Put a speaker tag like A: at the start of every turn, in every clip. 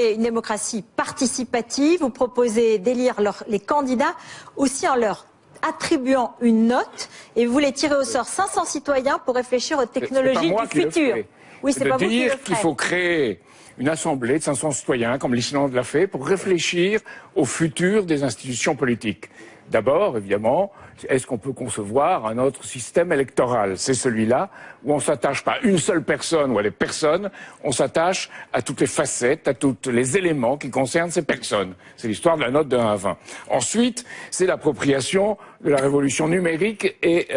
A: proposez une démocratie participative, vous proposez d'élire les candidats aussi en leur attribuant une note, et vous voulez tirer au sort 500 citoyens pour réfléchir aux technologies du futur.
B: Oui, c'est pas vous qui le faites. Dire qu'il faut créer une assemblée de 500 citoyens, comme l'Islande l'a fait, pour réfléchir au futur des institutions politiques. D'abord, évidemment, est-ce qu'on peut concevoir un autre système électoral? C'est celui-là où on s'attache pas à une seule personne ou à des personnes, on s'attache à toutes les facettes, à tous les éléments qui concernent ces personnes. C'est l'histoire de la note de 1 à 20. Ensuite, c'est l'appropriation de la révolution numérique et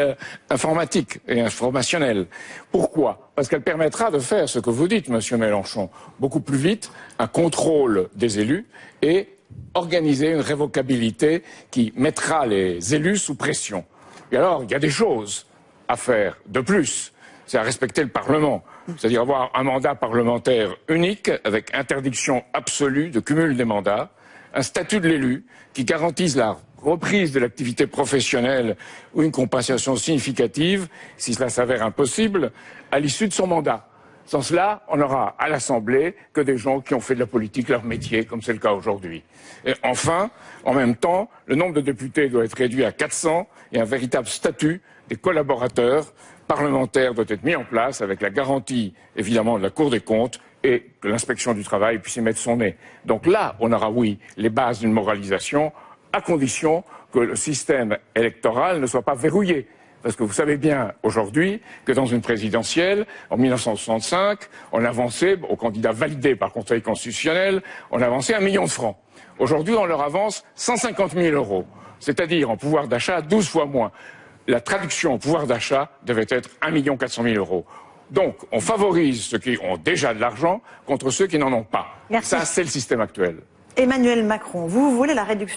B: informatique et informationnelle. Pourquoi? Parce qu'elle permettra de faire ce que vous dites, Monsieur Mélenchon, beaucoup plus vite, un contrôle des élus et organiser une révocabilité qui mettra les élus sous pression. Et alors, il y a des choses à faire de plus. C'est à respecter le Parlement. C'est-à-dire avoir un mandat parlementaire unique avec interdiction absolue de cumul des mandats, un statut de l'élu qui garantisse la reprise de l'activité professionnelle ou une compensation significative, si cela s'avère impossible, à l'issue de son mandat. Sans cela, on n'aura à l'Assemblée que des gens qui ont fait de la politique leur métier, comme c'est le cas aujourd'hui. Et enfin, en même temps, le nombre de députés doit être réduit à 400 et un véritable statut des collaborateurs parlementaires doit être mis en place avec la garantie, évidemment, de la Cour des comptes et que l'inspection du travail puisse y mettre son nez. Donc là, on aura, oui, les bases d'une moralisation, à condition que le système électoral ne soit pas verrouillé. Parce que vous savez bien aujourd'hui que dans une présidentielle, en 1965, on avançait, aux candidats validés par le Conseil constitutionnel, on avançait 1 million de francs. Aujourd'hui, on leur avance 150 000 €, c'est-à-dire en pouvoir d'achat 12 fois moins. La traduction en pouvoir d'achat devait être 1 400 000 €. Donc, on favorise ceux qui ont déjà de l'argent contre ceux qui n'en ont pas.
A: Merci.
B: Ça, c'est le système actuel.
C: Emmanuel Macron, vous voulez la réduction